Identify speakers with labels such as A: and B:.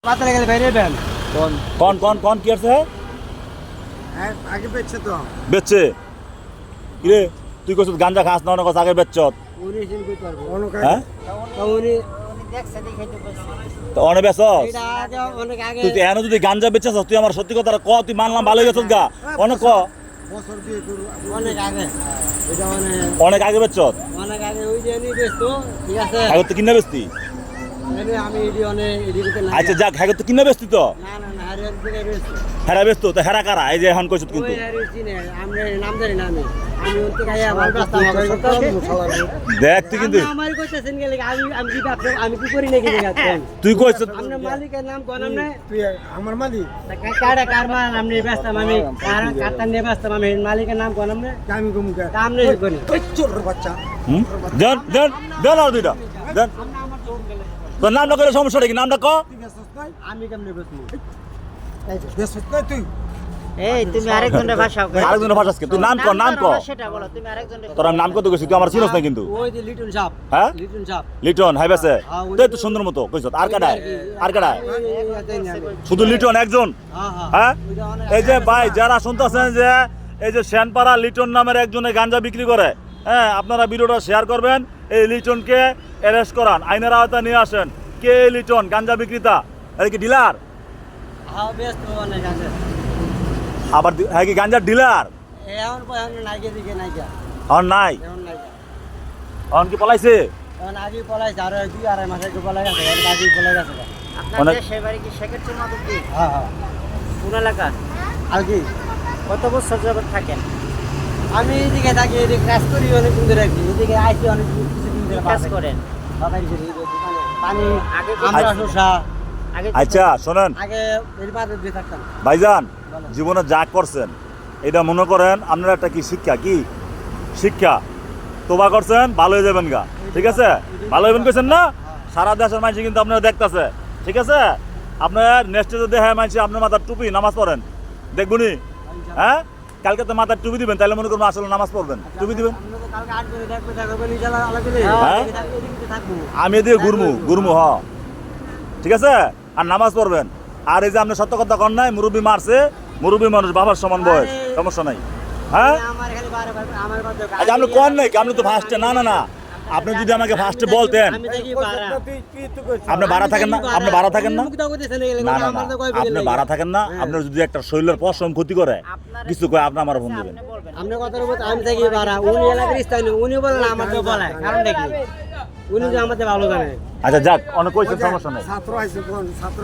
A: পাতলা গেলে বাইরে বেন
B: কোন কি আছে
A: আগে বেচছে তো
B: বেচছে কি রে তুই কইছ গাঞ্জা খাস না অনেক আগে বেচছত
A: উনি সিন কই পারবো
B: হ্যাঁ
A: উনি দেখছে দেখাইতে পারছে
B: তো অনেক বেচছ
A: এটা আগে অনেক আগে
B: তুই এনে যদি গাঞ্জা বেচছস তুই আমার সত্যি কথা ক তুই মানলাম ভালো গেছস গা অনেক ক
A: বছর দিয়ে অনেক আগে এটা
B: অনেক আগে বেচছত
A: অনেক আগে ওই যে নি বেচতো ঠিক আছে
B: আগে তো কিনা বেচতি
A: আমি এডি অনেক এডি করতে না
B: আচ্ছা যাক আগে তো কিনা বেচতি তো
A: না হারিয়ার দিকে বেচতো
B: হেরা বেচতো তো হেরা কারা এই যে এখন কইছত কিন্তু
A: ওই হারিয়ার চিনে আমরা নাম জানি না আমি ওতে খাইয়া আমার রাস্তা
B: দেখ তুই কিন্তু
A: আমার কইতেছেন গেলে আমি কি ভাবছো আমি কি করি নাকি জায়গা
B: তুই কইছ
A: আপনার মালিকের নাম কোন নাম না
C: তুই আমার মালিক
A: কার মাল আপনি ব্যস্ত আমি কাতান নিয়ে ব্যস্ত আমি মালিকের নাম কোন নাম না
C: আমি গুমকা
A: কাম নেই করি
C: চোর বাচ্চা
B: দেন আর দুইটা দেন তোর নামটা কইলে সমস্যা কি নামটা ক
A: আমি কেমনে বসবো
C: বেসত নাই তুই
A: এই তুমি আরেকজনের ভাষা কও
B: আরেকজনের ভাষা তুই নাম ক
A: সেটা বলো তুমি আরেকজনের
B: তোর নাম কত কইছিস তুই আমার চিনস না কিন্তু
A: ওই যে লিটন সাপ
B: হ্যাঁ
A: লিটন সাপ
B: লিটন হাই বেসে তুই তো সুন্দর মতো কইছত আর কাডায় শুধু লিটন একজন হ্যাঁ এই যে ভাই যারা শুনতেছেন যে এই যে শ্যানপাড়া লিটন নামের একজনে গাঞ্জা বিক্রি করে হ্যাঁ আপনারা ভিডিওটা শেয়ার করবেন এই লিটনকে অ্যারেস্ট করান আইনের আওতায় নিয়ে আসেন কে এই লিটন গাঞ্জা বিক্রেতা এটা কি ডিলার
A: হ্যাঁ ব্যস্ত অনেক আছে
B: আবার হ্যাঁ কি গাঞ্জার ডিলার
A: এখন পয়সা নাইকে দিকে নাইকা
B: আর নাই
A: এখন নাইকা
B: এখন কি পলাইছে
A: এখন আগে পলাইছে আর 2-2.5 মাস আগে পলাই গেছে এর আগে পলাই গেছে আপনাদের সেই বাড়ি কি সেক্রেটারি মাদুকি হ্যাঁ কোন এলাকা আর কি কত বছর যাবত থাকেন আমি এদিকে থাকি এদিকে কাজ করি অনেক দিন ধরে রাখি এদিকে আইছি অনেক কিছুদিন ধরে কাজ করেন বাবাই যে দোকানে পানি আগে আমরা শসা আগে
B: আচ্ছা শুনেন
A: আগে এর বাদে দিয়ে থাকতাম
B: ভাইজান জীবনে যা করছেন এটা মনে করেন আপনার একটা কি শিক্ষা তোবা করছেন ভালো হয়ে যাবেন গা ঠিক আছে ভালো হইবেন কইছেন না সারা দেশের মানুষ কিন্তু আপনারা দেখতেছে ঠিক আছে আপনার নেক্সটে যদি দেখে মানুষ আপনার মাথার টুপি নামাজ পড়েন দেখবনি হ্যাঁ কালকে তো মাথার টুপি দিবেন তাহলে মনে করবেন আসলে নামাজ পড়বেন টুপি দিবেন হ্যাঁ আমি এদিকে ঘুরমু হ ঠিক আছে আর নামাজ পড়বেন আর এই যে আপনি সত্য কথা কন নাই মুরব্বী মারছে মুরব্বী মানুষ বাবার সমান বয়স সমস্যা নাই হ্যাঁ আচ্ছা আপনি কন নাই আপনি তো ফার্স্টে না আপনি যদি আমাকে ফার্স্টে বলতেন আপনি ভাড়া থাকেন না আপনি ভাড়া থাকেন না আপনি ভাড়া থাকেন না আপনার যদি একটা শরীরের পশম ক্ষতি করে কিছু কয় আপনি আমার ফোন দেবেন
A: আপনি কথা বলতে আমি থাকি ভাড়া উনি এলাকার স্থানীয় উনি বলেন আমার তো বলে কারণ দেখি উনি যে আমাদের ভালো জানে
B: আচ্ছা যাক অনেক কইছেন সমস্যা নাই
C: ছাত্র আইছে কোন ছাত্র